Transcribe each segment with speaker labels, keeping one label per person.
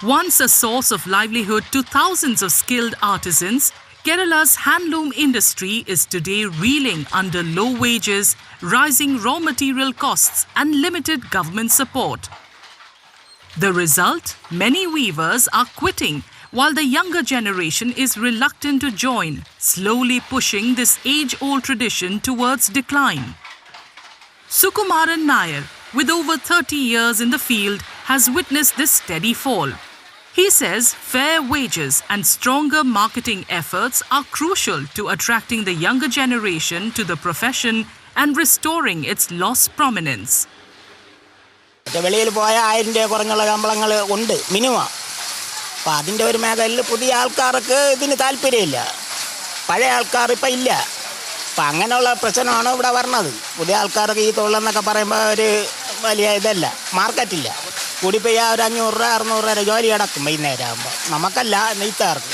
Speaker 1: Once a source of livelihood to thousands of skilled artisans, Kerala's handloom industry is today reeling under low wages, rising raw material costs and limited government support. The result? Many weavers are quitting, while the younger generation is reluctant to join, slowly pushing this age-old tradition towards decline. Sukumaran Nair, with over 30 years in the field, has witnessed this steady fall. He says fair wages and stronger marketing efforts are crucial to attracting the younger generation to the profession and restoring its lost prominence.
Speaker 2: വെളിയിൽ പോയ 1000 രൂപ കുറഞ്ഞുള്ള ശമ്പളങ്ങൾ ഉണ്ട് minimum. അപ്പോൾ അതിൻ്റെ ഒരു മേഖലയിൽ പുതിയ ആൾക്കാർക്ക് ഇതിന് താല്പര്യമില്ല, പഴയ ആൾക്കാർ ഇപ്പം ഇല്ല. അപ്പം അങ്ങനെയുള്ള പ്രശ്നമാണ് ഇവിടെ വരുന്നത്. പുതിയ ആൾക്കാർക്ക് ഈ തൊഴിലെന്നൊക്കെ പറയുമ്പോൾ ഒരു വലിയ ഇതല്ല, മാർക്കറ്റില്ല. കൂടിപ്പോയി ഒരു 500 രൂപ 600 രൂപ ജോലി കിടക്കും വൈകുന്നേരം ആകുമ്പോൾ, നമുക്കല്ല നെയ്ത്താർക്ക്.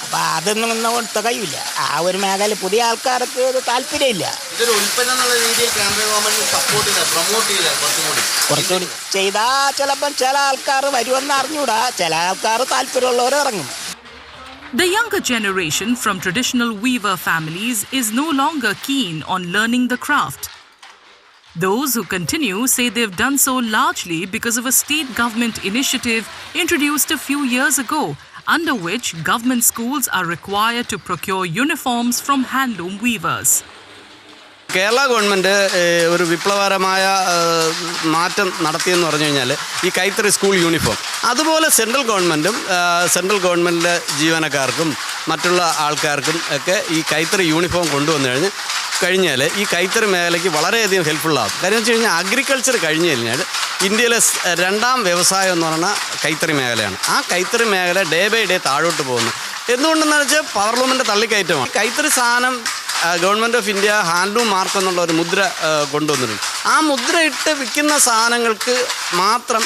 Speaker 2: അപ്പോൾ അതൊന്നും ഇന്ന് തികയില്ല. ആ ഒരു മേഖല പുതിയ ആൾക്കാർക്ക് ഇത് താല്പര്യമില്ല. കുറച്ചുകൂടി ചെയ്താൽ ചിലപ്പം ചില ആൾക്കാർ വരുമെന്ന് അറിഞ്ഞൂടാ, ചില ആൾക്കാർ താല്പര്യമുള്ളവർ ഇറങ്ങും.
Speaker 1: The younger generation from traditional weaver families is no longer keen on learning the craft. Those who continue say they've done so largely because of a state government initiative introduced a few years ago, under which government schools are required to procure uniforms from handloom weavers.
Speaker 3: Kerala government ഒരു വിപ്ലവകരമായ മാറ്റം നടത്തിയെന്ന് പറഞ്ഞു കഴിഞ്ഞാൽ ഈ കൈത്തറി school uniform, അതുപോലെ central ഗവൺമെൻറ്റിലെ ജീവനക്കാർക്കും മറ്റുള്ള ആൾക്കാർക്കും ഒക്കെ ഈ കൈത്തറി യൂണിഫോം കൊണ്ടുവന്നു കഴിഞ്ഞാൽ ഈ കൈത്തറി മേഖലയ്ക്ക് വളരെയധികം ഹെൽപ്ഫുള്ളാകും. കാര്യം വെച്ച് കഴിഞ്ഞാൽ അഗ്രികൾച്ചർ കഴിഞ്ഞ് കഴിഞ്ഞാൽ ഇന്ത്യയിലെ രണ്ടാം വ്യവസായം എന്ന് പറയുന്ന കൈത്തറി മേഖലയാണ്. ആ കൈത്തറി മേഖല ഡേ ബൈ ഡേ താഴോട്ട് പോകുന്നു. എന്തുകൊണ്ടെന്ന് വെച്ചാൽ പവർലൂമിൻ്റെ തള്ളിക്കയറ്റമാണ്. കൈത്തറി സാധനം government of India handloom mark എന്നുള്ള ഒരു മുദ്ര കൊണ്ടുവന്നിട്ടുണ്ട്. ആ മുദ്ര ഇട്ട് വിൽക്കുന്ന സാധനങ്ങൾക്ക് മാത്രം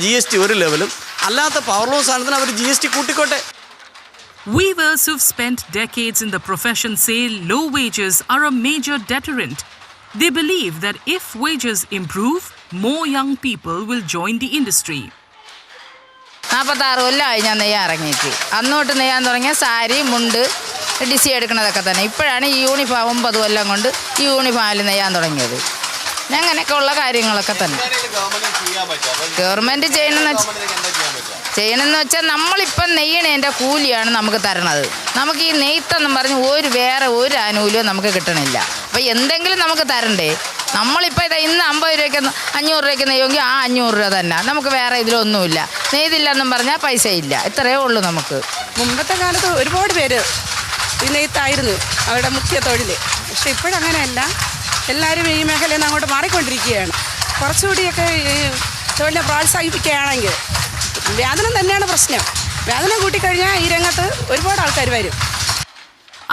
Speaker 3: GST ഒരു ലെവലും, അല്ലാത്ത പവർലൂം സാധനത്തിന് അവർ GST കൂട്ടിക്കോട്ടെ.
Speaker 1: Weavers who've spent decades in the profession say low wages are a major deterrent. They believe that if wages improve, more young people will join the industry.
Speaker 4: 46 കൊല്ലമായി ഞാൻ നെയ്യാൻ ഇറങ്ങിയിട്ട്. അന്നോട്ട് നെയ്യാൻ തുടങ്ങിയ സാരി, മുണ്ട്, ഡിസി എടുക്കുന്നതൊക്കെ തന്നെ. ഇപ്പോഴാണ് ഈ യൂണിഫോം 9 കൊല്ലം കൊണ്ട് ഈ യൂണിഫോമിൽ നെയ്യാൻ തുടങ്ങിയത്. അങ്ങനെയൊക്കെ ഉള്ള കാര്യങ്ങളൊക്കെ തന്നെ ഗവൺമെൻറ് ചെയ്യണമെന്ന് വെച്ചാൽ നമ്മളിപ്പം നെയ്യണേൻ്റെ കൂലിയാണ് നമുക്ക് തരണത്. നമുക്ക് ഈ നെയ്ത്തെന്നും പറഞ്ഞ് വേറെ ഒരു ആനുകൂല്യവും നമുക്ക് കിട്ടണില്ല. അപ്പോൾ എന്തെങ്കിലും നമുക്ക് തരണ്ടേ? നമ്മളിപ്പോൾ ഇന്ന് 50 രൂപയ്ക്ക് 500 രൂപയ്ക്ക് നെയ്യുമെങ്കിൽ ആ 500 രൂപ തന്നെ, നമുക്ക് വേറെ ഇതിലൊന്നുമില്ല. നെയ്തില്ലെന്നും പറഞ്ഞാൽ പൈസ ഇല്ല, ഇത്രയേ ഉള്ളൂ നമുക്ക്.
Speaker 5: മുമ്പത്തെ കാലത്ത് ഒരുപാട് പേര് ഈ നെയ്ത്തായിരുന്നു അവരുടെ മുഖ്യ തൊഴിൽ. പക്ഷെ ഇപ്പോഴങ്ങനെയല്ല, എല്ലാവരും ഈ മേഖലയിൽ നിന്ന് അങ്ങോട്ട് മാറിക്കൊണ്ടിരിക്കുകയാണ്. കുറച്ചുകൂടിയൊക്കെ ഈ തൊഴിലിനെ പ്രോത്സാഹിപ്പിക്കുകയാണെങ്കിൽ. വേതനം തന്നെയാണ് പ്രശ്നം. വേതനം കൂട്ടിക്കഴിഞ്ഞാൽ ഈ രംഗത്ത് ഒരുപാട് ആൾക്കാർ വരും.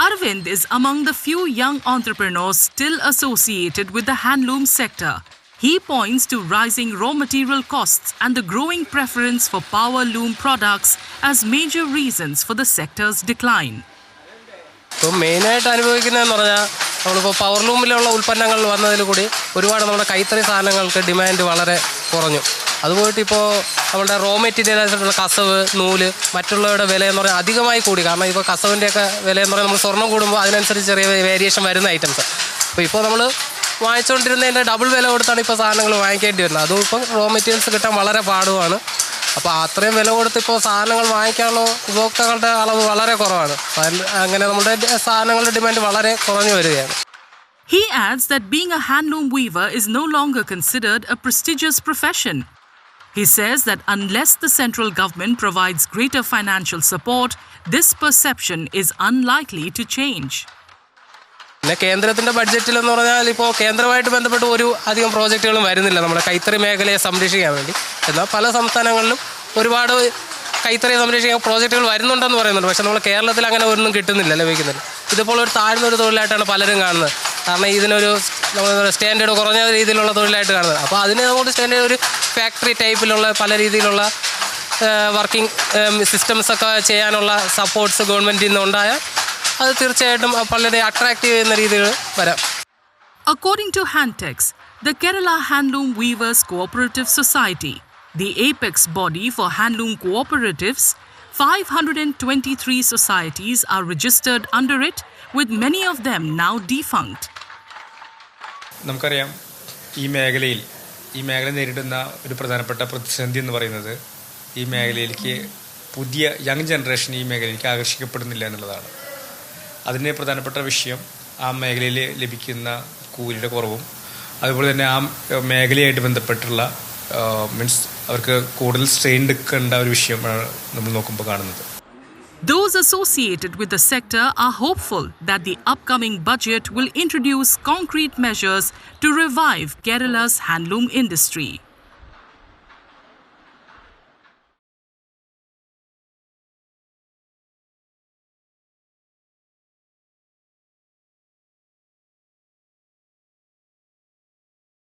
Speaker 1: Arvind is among the few young entrepreneurs still associated with the handloom sector. He points to rising raw material costs and the growing preference for power loom products as major reasons for the sector's decline.
Speaker 6: ഇപ്പോൾ മെയിനായിട്ട് അനുഭവിക്കുന്നതെന്ന് പറഞ്ഞാൽ നമ്മളിപ്പോൾ പവർലൂമിലുള്ള ഉൽപ്പന്നങ്ങൾ വന്നതിൽ കൂടി ഒരുപാട് നമ്മുടെ കൈത്തറി സാധനങ്ങൾക്ക് ഡിമാൻഡ് വളരെ കുറഞ്ഞു. അതുപോയിട്ട് ഇപ്പോൾ നമ്മുടെ റോ മെറ്റീരിയലായിട്ടുള്ള കസവ്, നൂല്, മറ്റുള്ളവരുടെ വിലയെന്ന് പറഞ്ഞാൽ അധികമായി കൂടി. കാരണം ഇപ്പോൾ കസവിൻ്റെയൊക്കെ വിലയെന്ന് പറഞ്ഞാൽ നമ്മൾ സ്വർണ്ണം കൂടുമ്പോൾ അതിനനുസരിച്ച് ചെറിയ വേരിയേഷൻ വരുന്ന ഐറ്റംസ്. അപ്പോൾ ഇപ്പോൾ നമ്മൾ വാങ്ങിച്ചുകൊണ്ടിരുന്നതിൻ്റെ ഡബിൾ വില കൊടുത്താണ് ഇപ്പോൾ സാധനങ്ങൾ വാങ്ങിക്കേണ്ടി വരുന്നത്. അതും ഇപ്പം റോ മെറ്റീരിയൽസ് കിട്ടാൻ വളരെ പാടുമാണ്. അപ്പോൾ അത്രയും വില കൊടുത്ത് ഇപ്പോൾ സാധനങ്ങൾ വാങ്ങിക്കാനുള്ള ഉപഭോക്താക്കളുടെ അളവ് വളരെ കുറവാണ്. അങ്ങനെ നമ്മുടെ സാധനങ്ങളുടെ ഡിമാൻഡ് വളരെ കുറഞ്ഞു വരികയാണ്.
Speaker 1: He adds that being a handloom weaver is no longer considered a prestigious profession. He says that unless the central government provides greater financial support, this perception is unlikely to change.
Speaker 6: പിന്നെ കേന്ദ്രത്തിൻ്റെ ബഡ്ജറ്റിലെന്ന് പറഞ്ഞാൽ ഇപ്പോൾ കേന്ദ്രമായിട്ട് ബന്ധപ്പെട്ട് ഒരു അധികം പ്രോജക്റ്റുകളും വരുന്നില്ല നമ്മുടെ കൈത്തറി മേഖലയെ സംരക്ഷിക്കാൻ വേണ്ടി. എന്നാൽ പല സംസ്ഥാനങ്ങളിലും ഒരുപാട് കൈത്തറിയെ സംരക്ഷിക്കാൻ പ്രോജക്റ്റുകൾ വരുന്നുണ്ടെന്ന് പറയുന്നുണ്ട്. പക്ഷേ നമ്മൾ കേരളത്തിൽ അങ്ങനെ ഒന്നും കിട്ടുന്നില്ല, ലഭിക്കുന്നില്ല. ഇതിപ്പോൾ ഒരു താഴ്ന്നൊരു തൊഴിലായിട്ടാണ് പലരും കാണുന്നത്. കാരണം ഇതിനൊരു നമ്മൾ സ്റ്റാൻഡേർഡ് കുറഞ്ഞ രീതിയിലുള്ള തൊഴിലായിട്ട് കാണുന്നത്. അപ്പോൾ അതിന് നമുക്ക് സ്റ്റാൻഡേർഡ് ഒരു ഫാക്ടറി ടൈപ്പിലുള്ള പല രീതിയിലുള്ള വർക്കിംഗ് സിസ്റ്റംസൊക്കെ ചെയ്യാനുള്ള സപ്പോർട്ട്സ് ഗവൺമെൻറ്റിൽ നിന്ന് ഉണ്ടായാൽ അത് തീർച്ചയായിട്ടും വളരെ അട്രാക്റ്റീവ് ചെയ്യുന്ന രീതിയിൽ വരാം.
Speaker 1: According to Handtex, the Kerala Handloom Weavers Cooperative Society, the apex body for handloom cooperatives. 523 societies are registered under it, with many of them now defunct.
Speaker 7: നമുക്കറിയാം ഈ മേഖല നേരിടുന്ന ഒരു പ്രധാനപ്പെട്ട പ്രതിസന്ധി എന്ന് പറയുന്നത് ഈ മേഖലയിലേക്ക് പുതിയ യങ് ജനറേഷൻ ഈ മേഖലയിലേക്ക് ആകർഷിക്കപ്പെടുന്നില്ല എന്നുള്ളതാണ്. അതിന് പ്രധാനപ്പെട്ട വിഷയം ആ മേഖലയിൽ ലഭിക്കുന്ന കൂലിയുടെ കുറവും അതുപോലെ തന്നെ ആ മേഖലയായിട്ട് ബന്ധപ്പെട്ടുള്ള മീൻസ് അവർക്ക് കൂടുതൽ സ്ട്രെയിൻ എടുക്കേണ്ട ഒരു വിഷയമാണ് നമ്മൾ നോക്കുമ്പോൾ കാണുന്നത്.
Speaker 1: Those associated with the sector are hopeful that the upcoming budget will introduce concrete measures to revive Kerala's handloom industry.